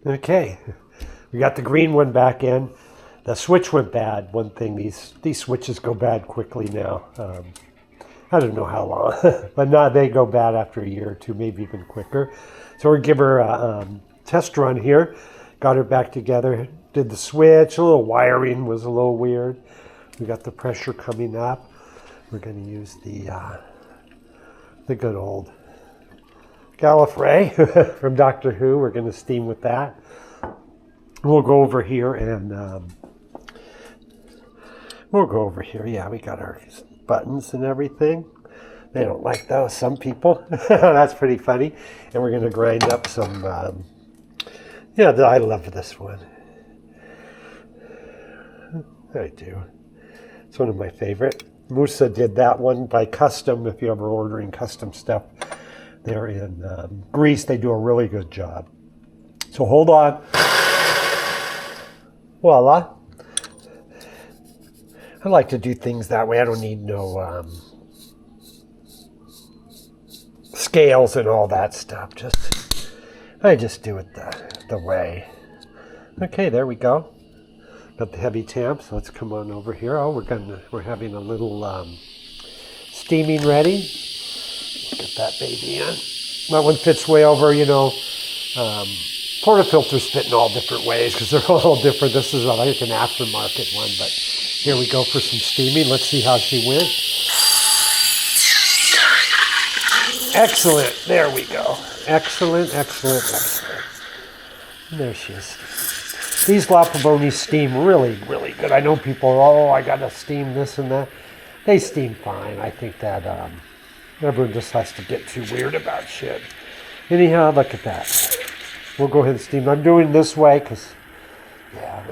Okay, we got the green one back in. The switch went bad. One thing, these switches go bad quickly now. I don't know how long, but not they go bad after a year or two, maybe even quicker. So we'll give her a test run here. Got her back together. Did the switch. A little wiring was a little weird. We got the pressure coming up. We're going to use the good old Gallifrey from Doctor Who. We're going to steam with that. We'll go over here and Yeah, we got our buttons and everything. They don't like those, some people. That's pretty funny. And we're going to grind up some, I love this one. I do. It's one of my favorite. Musa did that one by custom. If you're ever ordering custom stuff, they're in Greece. They do a really good job. So hold on. Voila. I like to do things that way. I don't need no scales and all that stuff. I just do it the way. Okay, there we go. Got the heavy temp, so let's come on over here. Oh, we're having a little steaming ready. Get that baby in. That one fits way over, portafilters fit in all different ways because they're all different. This is like an aftermarket one, but here we go for some steaming. Let's see how she went. Excellent. There we go. Excellent. And there she is. These Lapavonis steam really, really good. I know people, I got to steam this and that. They steam fine. I think that everyone just has to get too weird about shit. Anyhow, look at that. We'll go ahead and steam. I'm doing this way because,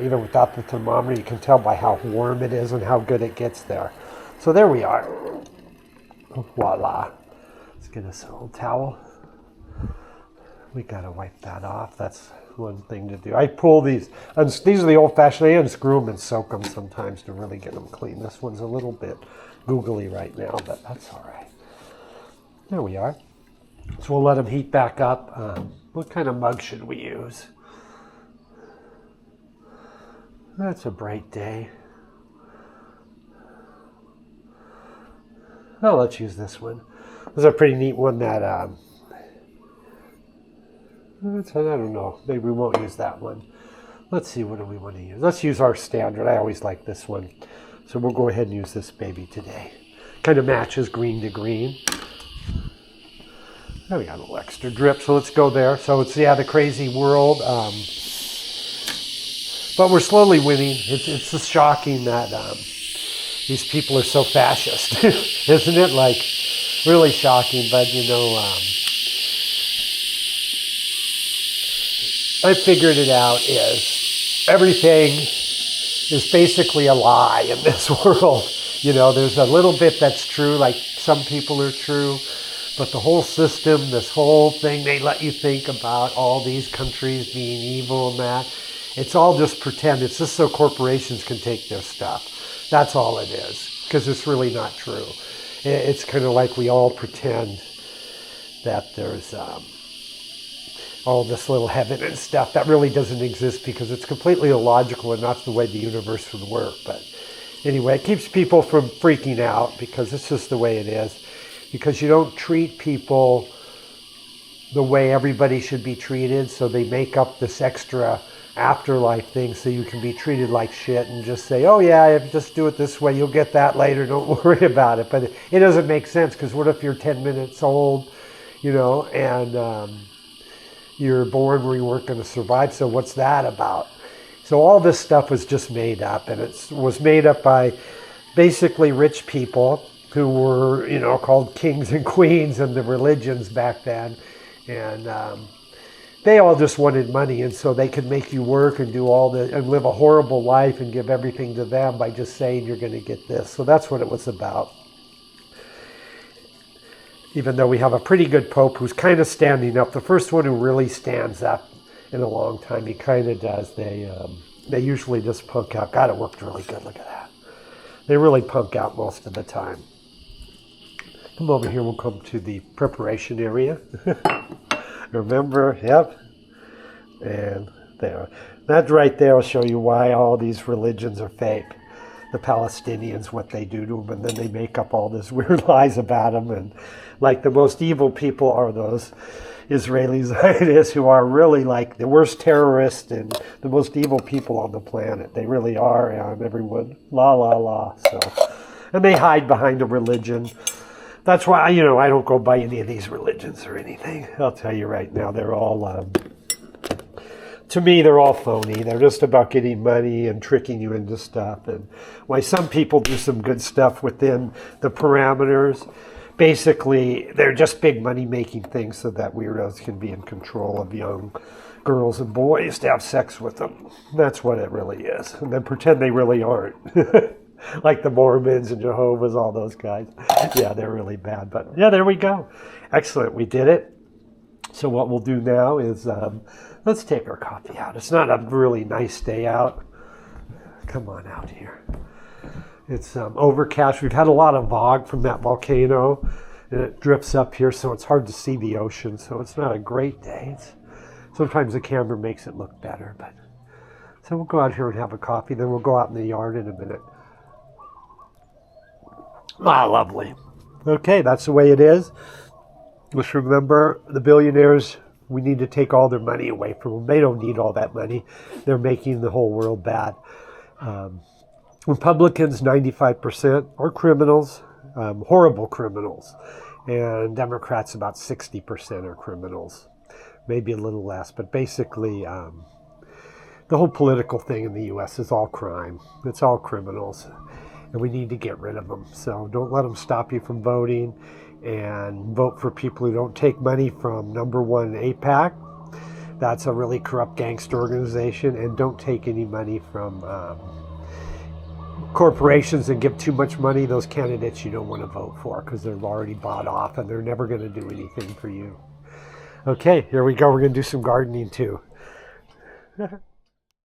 even without the thermometer, you can tell by how warm it is and how good it gets there. So there we are. Voila. Let's get us a little towel. We got to wipe that off. That's one thing to do. I pull these. These are the old-fashioned. I unscrew them and soak them sometimes to really get them clean. This one's a little bit googly right now, but that's all right. There we are. So we'll let them heat back up. What kind of mug should we use? That's a bright day. Oh, let's use this one. This is a pretty neat one that, I don't know. Maybe we won't use that one. Let's see, what do we want to use? Let's use our standard. I always like this one. So we'll go ahead and use this baby today. Kind of matches green to green. Oh, we got a little extra drip, so let's go there. So it's, the crazy world. But we're slowly winning. It's just shocking that these people are so fascist, isn't it? Like, really shocking, but I figured it out is everything is basically a lie in this world. There's a little bit that's true, like some people are true, but the whole system, this whole thing, they let you think about all these countries being evil and that. It's all just pretend. It's just so corporations can take their stuff. That's all it is, because it's really not true. It's kind of like we all pretend that there's all this little heaven and stuff that really doesn't exist because it's completely illogical and not the way the universe would work. But anyway, it keeps people from freaking out because it's just the way it is. Because you don't treat people the way everybody should be treated, so they make up this extra afterlife thing so you can be treated like shit and just say, oh yeah, if you just do it this way, you'll get that later, don't worry about it. But it doesn't make sense, because what if you're 10 minutes old, and you're born where you weren't going to survive, so what's that about? So all this stuff was just made up, and it was made up by basically rich people who were, called kings and queens in the religions back then. And they all just wanted money, and so they could make you work and do and live a horrible life and give everything to them by just saying you're going to get this. So that's what it was about. Even though we have a pretty good Pope who's kind of standing up, the first one who really stands up in a long time, he kind of does. They usually just punk out. God, it worked really good. Look at that. They really punk out most of the time. Come over here, we'll come to the preparation area. Remember, yep. And there. That right there will show you why all these religions are fake. The Palestinians, what they do to them, and then they make up all this weird lies about them. And like the most evil people are those Israeli Zionists, who are really like the worst terrorists and the most evil people on the planet. They really are, and everyone, la la la. So, and they hide behind a religion. That's why, I don't go by any of these religions or anything. I'll tell you right now, they're all, to me, they're all phony. They're just about getting money and tricking you into stuff. And why some people do some good stuff within the parameters, basically, they're just big money-making things so that weirdos can be in control of young girls and boys to have sex with them. That's what it really is. And then pretend they really aren't. Like the Mormons and Jehovah's, all those guys. Yeah, they're really bad. But yeah, there we go. Excellent. We did it. So what we'll do now is let's take our coffee out. It's not a really nice day out. Come on out here. It's overcast. We've had a lot of fog from that volcano, and it drips up here, so it's hard to see the ocean. So it's not a great day. Sometimes the camera makes it look better. But so we'll go out here and have a coffee. Then we'll go out in the yard in a minute. Ah, lovely. Okay, that's the way it is. Just remember, the billionaires, we need to take all their money away from them. They don't need all that money. They're making the whole world bad. Republicans, 95% are criminals, horrible criminals. And Democrats, about 60% are criminals. Maybe a little less, but basically the whole political thing in the U.S. is all crime. It's all criminals. And we need to get rid of them. So don't let them stop you from voting, and vote for people who don't take money from number one AIPAC. That's a really corrupt gangster organization. And don't take any money from corporations that give too much money. Those candidates you don't want to vote for because they're already bought off and they're never going to do anything for you. Okay, here we go. We're going to do some gardening too.